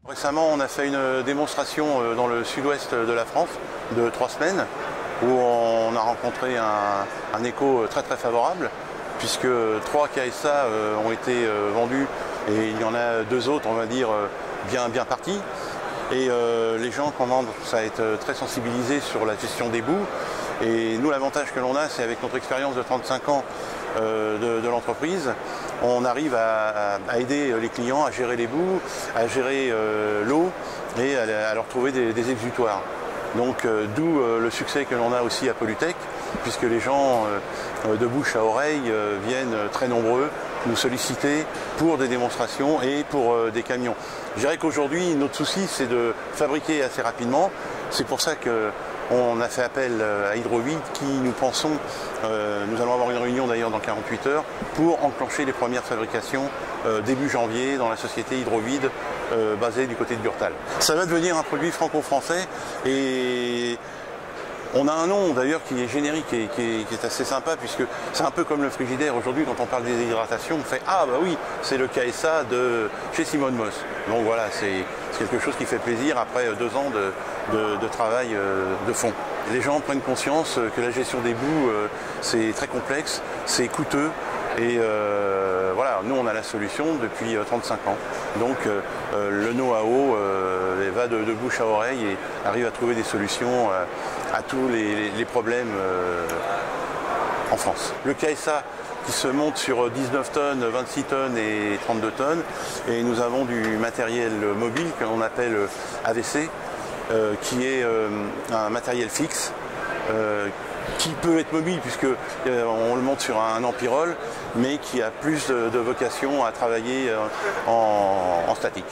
Récemment, on a fait une démonstration dans le sud-ouest de la France de 3 semaines où on a rencontré un écho très favorable puisque 3 KSA ont été vendus et il y en a 2 autres, on va dire, bien partis. Et les gens commencent à être très sensibilisés sur la gestion des boues. Et nous, l'avantage que l'on a, c'est avec notre expérience de 35 ans de l'entreprise, on arrive à aider les clients à gérer les boues, à gérer l'eau et à leur trouver des exutoires. Donc d'où le succès que l'on a aussi à Polytech, puisque les gens de bouche à oreille viennent très nombreux nous solliciter pour des démonstrations et pour des camions. Je dirais qu'aujourd'hui, notre souci, c'est de fabriquer assez rapidement. C'est pour ça qu'on a fait appel à Hydrovide qui, nous pensons, nous allons avoir une réunion d'ailleurs dans 48 heures pour enclencher les premières fabrications début janvier dans la société Hydrovide basée du côté de Burtal. Ça va devenir un produit franco-français et on a un nom d'ailleurs qui est générique et qui est assez sympa puisque c'est un peu comme le frigidaire. Aujourd'hui, quand on parle des hydratations, on fait « Ah bah oui, c'est le KSA de chez Simon Moss ». Donc voilà, c'est quelque chose qui fait plaisir après 2 ans de travail de fond. Les gens prennent conscience que la gestion des boues, c'est très complexe, c'est coûteux. Et voilà, nous on a la solution depuis 35 ans. Donc le know-how va de bouche à oreille et arrive à trouver des solutions à tous les problèmes en France. Le KSA qui se monte sur 19 tonnes, 26 tonnes et 32 tonnes. Et nous avons du matériel mobile que l'on appelle AVC, qui est un matériel fixe. Qui peut être mobile puisque on le monte sur un empirole, mais qui a plus de vocation à travailler en statique.